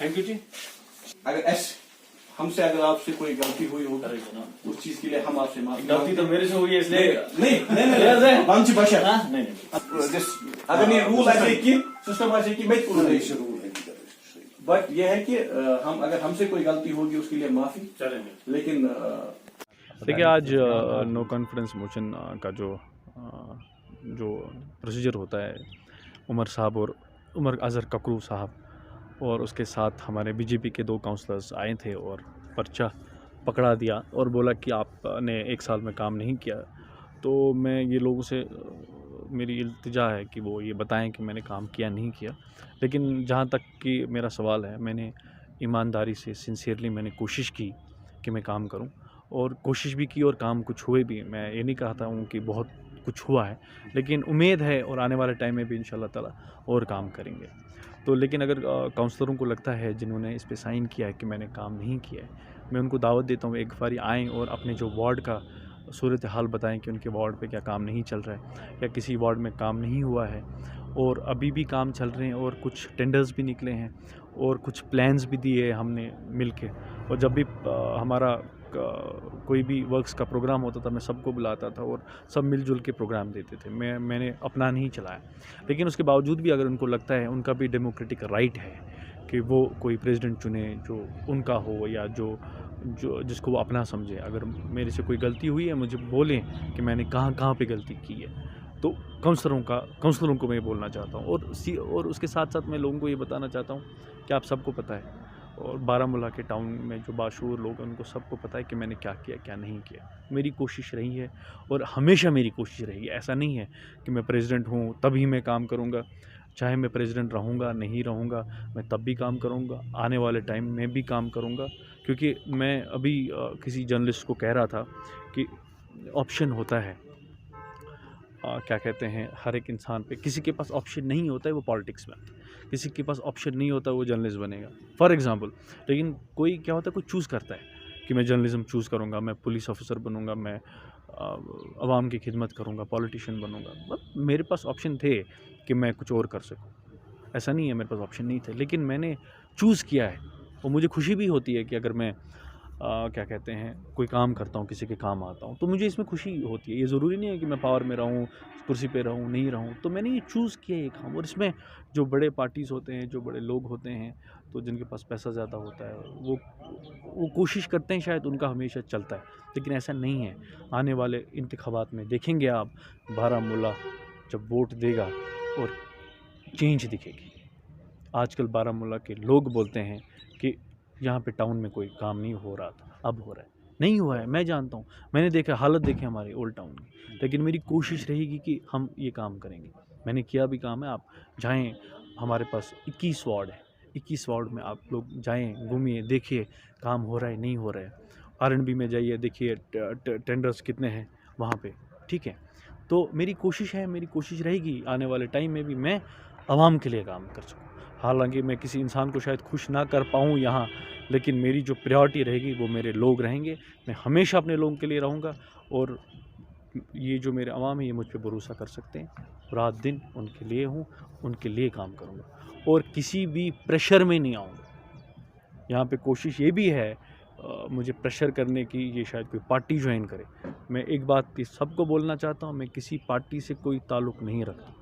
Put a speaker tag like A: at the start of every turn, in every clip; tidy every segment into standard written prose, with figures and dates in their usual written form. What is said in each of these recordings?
A: Thank you जी।
B: हमसे अगर आपसे कोई गलती हुई हो उस चीज के लिए हम आपसे माफी।
A: गलती तो मेरे से हुई है इसलिए
B: नहीं बांची बशर
A: नहीं
B: अगर ये रूल ऐसे कि सिस्टम ऐसे कि मैं बट ये है कि हम अगर हमसे कोई गलती होगी उसके लिए माफी
A: चलेंगे।
B: लेकिन
C: देखिए आज नो कॉन्फिडेंस मोशन का जो प्रोसीजर होता है, उमर साहब और उमर अजहर ककरू साहब और उसके साथ हमारे बीजेपी के 2 काउंसलर्स आए थे और पर्चा पकड़ा दिया और बोला कि आपने 1 साल में काम नहीं किया। तो मैं ये लोगों से मेरी इल्तिजा है कि वो ये बताएं कि मैंने काम किया नहीं किया। लेकिन जहाँ तक कि मेरा सवाल है, मैंने ईमानदारी से सिंसियरली मैंने कोशिश की कि मैं काम करूं और कोशिश भी की और काम कुछ हुए भी। मैं ये नहीं कहता हूँ कि बहुत कुछ हुआ है, लेकिन उम्मीद है और आने वाले टाइम में भी इंशाल्लाह ताला और काम करेंगे। तो लेकिन अगर काउंसलरों को लगता है जिन्होंने इस पे साइन किया है कि मैंने काम नहीं किया है, मैं उनको दावत देता हूँ एक बारी आएँ और अपने जो वार्ड का सूरत हाल बताएं कि उनके वार्ड पे क्या काम नहीं चल रहा है या किसी वार्ड में काम नहीं हुआ है और अभी भी काम चल रहे हैं और कुछ टेंडर्स भी निकले हैं और कुछ प्लान्स भी दिए हमने मिल के। और जब भी हमारा कोई भी वर्क्स का प्रोग्राम होता था मैं सबको बुलाता था और सब मिलजुल के प्रोग्राम देते थे। मैंने अपना नहीं चलाया, लेकिन उसके बावजूद भी अगर उनको लगता है, उनका भी डेमोक्रेटिक राइट है कि वो कोई प्रेसिडेंट चुने जो उनका हो या जो जिसको वो अपना समझे। अगर मेरे से कोई गलती हुई है मुझे बोलें कि मैंने कहाँ पे गलती की है। तो काउंसलरों को मैं बोलना चाहता हूँ और उसके साथ साथ मैं लोगों को ये बताना चाहता हूँ कि आप सबको पता है और बारामूला के टाउन में जो बाशूर लोग हैं उनको सबको पता है कि मैंने क्या किया क्या नहीं किया। मेरी कोशिश रही है और हमेशा मेरी कोशिश रही है। ऐसा नहीं है कि मैं प्रेसिडेंट हूँ तभी मैं काम करूँगा, चाहे मैं प्रेसिडेंट रहूँगा नहीं रहूँगा मैं तब भी काम करूँगा, आने वाले टाइम में भी काम करूँगा। क्योंकि मैं अभी किसी जर्नलिस्ट को कह रहा था कि ऑप्शन होता है, क्या कहते हैं, हर एक इंसान पे किसी के पास ऑप्शन नहीं होता है वो पॉलिटिक्स में, किसी के पास ऑप्शन नहीं होता वो जर्नलिस्ट बनेगा फॉर एग्ज़ाम्पल। लेकिन कोई क्या होता है, कोई चूज़ करता है कि मैं जर्नलिज्म चूज़ करूँगा, मैं पुलिस ऑफिसर बनूँगा, मैं आवाम की खिदमत करूँगा, पॉलिटिशियन बनूँगा। मतलब मेरे पास ऑप्शन थे कि मैं कुछ और कर सकूँ, ऐसा नहीं है मेरे पास ऑप्शन नहीं थे, लेकिन मैंने चूज़ किया है। और मुझे खुशी भी होती है कि अगर मैं क्या कहते हैं कोई काम करता हूँ, किसी के काम आता हूँ, तो मुझे इसमें खुशी होती है। ये ज़रूरी नहीं है कि मैं पावर में रहूँ, कुर्सी पे रहूँ, नहीं रहूँ। तो मैंने ये चूज़ किया ये काम। और इसमें जो बड़े पार्टीज़ होते हैं, जो बड़े लोग होते हैं, तो जिनके पास पैसा ज़्यादा होता है वो कोशिश करते हैं, शायद उनका हमेशा चलता है, लेकिन ऐसा नहीं है। आने वाले इंतखाबात में देखेंगे आप, बारामूला जब वोट देगा और चेंज दिखेगी। आजकल बारामूला के लोग बोलते हैं कि यहाँ पे टाउन में कोई काम नहीं हो रहा था, अब हो रहा है। नहीं हुआ है, मैं जानता हूँ, मैंने देखा, हालत देखे हमारे ओल्ड टाउन की। लेकिन मेरी कोशिश रहेगी कि हम ये काम करेंगे। मैंने किया भी काम है। आप जाएं, हमारे पास 21 वार्ड है, 21 वार्ड में आप लोग जाएं, घूमिए, देखिए काम हो रहा है नहीं हो रहा है। R&B में जाइए, देखिए टेंडर्स कितने हैं वहाँ पे, ठीक है। तो मेरी कोशिश है, मेरी कोशिश रहेगी आने वाले टाइम में भी मैं आवाम के लिए काम कर सकूँ। हालांकि मैं किसी इंसान को शायद खुश ना कर पाऊँ यहाँ, लेकिन मेरी जो प्रायोरिटी रहेगी वो मेरे लोग रहेंगे। मैं हमेशा अपने लोगों के लिए रहूँगा और ये जो मेरे अवाम है ये मुझ पे भरोसा कर सकते हैं। रात दिन उनके लिए हूँ, उनके लिए काम करूँगा और किसी भी प्रेशर में नहीं आऊँगा। यहाँ पे कोशिश ये भी है मुझे प्रेशर करने की, ये शायद कोई पार्टी ज्वाइन करे। मैं एक बात सबको बोलना चाहता हूँ, मैं किसी पार्टी से कोई ताल्लुक़ नहीं रखता।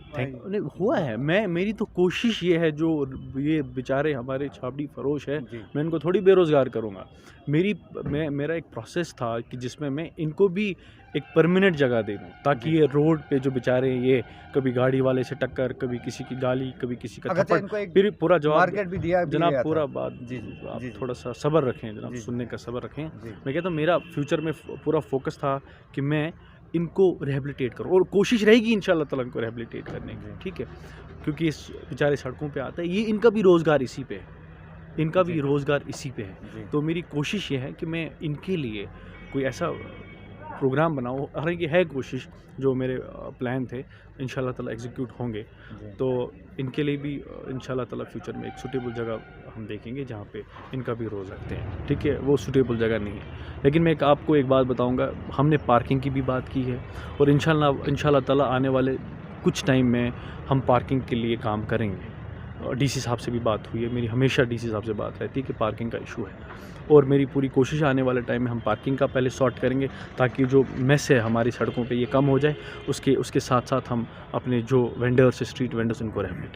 C: नहीं हुआ है, मेरी तो कोशिश ये है, जो ये बेचारे हमारे छाबड़ी फरोश है, मैं इनको थोड़ी बेरोज़गार करूँगा। मेरा एक प्रोसेस था कि जिसमें मैं इनको भी एक परमानेंट जगह दे दूँ, ताकि ये रोड पे जो बेचारे ये कभी गाड़ी वाले से टक्कर, कभी किसी की गाली, कभी किसी का थप्पड़, फिर पूरा जवाब भी दिया जनाब। पूरा बात जी आप थोड़ा सा सब्र रखें जनाब, सुनने का सब्र रखें। मैं कहता हूँ मेरा फ्यूचर में पूरा फोकस था कि मैं इनको रिहेबिलिटेट करो और कोशिश रहेगी इंशाल्लाह ताला इनको रिहेबिलिटेट करने की, ठीक है। क्योंकि इस बेचारे सड़कों पे आता है, ये इनका भी रोज़गार इसी पे है, इनका भी रोज़गार इसी पे है। तो मेरी कोशिश ये है कि मैं इनके लिए कोई ऐसा प्रोग्राम बनाऊँ। हालांकि है कोशिश, जो मेरे प्लान थे इंशाल्लाह ताला एग्जीक्यूट होंगे। तो इनके लिए भी इंशाल्लाह ताला फ्यूचर में एक सूटेबल जगह हम देखेंगे जहाँ पे इनका भी रोज़ रखते हैं, ठीक है। वो सूटेबल जगह नहीं है, लेकिन मैं आपको एक बात बताऊंगा, हमने पार्किंग की भी बात की है और इंशाल्लाह ताला आने वाले कुछ टाइम में हम पार्किंग के लिए काम करेंगे। डीसी साहब से भी बात हुई है मेरी, हमेशा डीसी साहब से बात रहती है कि पार्किंग का इशू है, और मेरी पूरी कोशिश आने वाले टाइम में हम पार्किंग का पहले सॉर्ट करेंगे ताकि जो मेस है हमारी सड़कों पे ये कम हो जाए। उसके साथ साथ हम अपने जो वेंडर्स, स्ट्रीट वेंडर्स, उनको रिहेबिलिटेट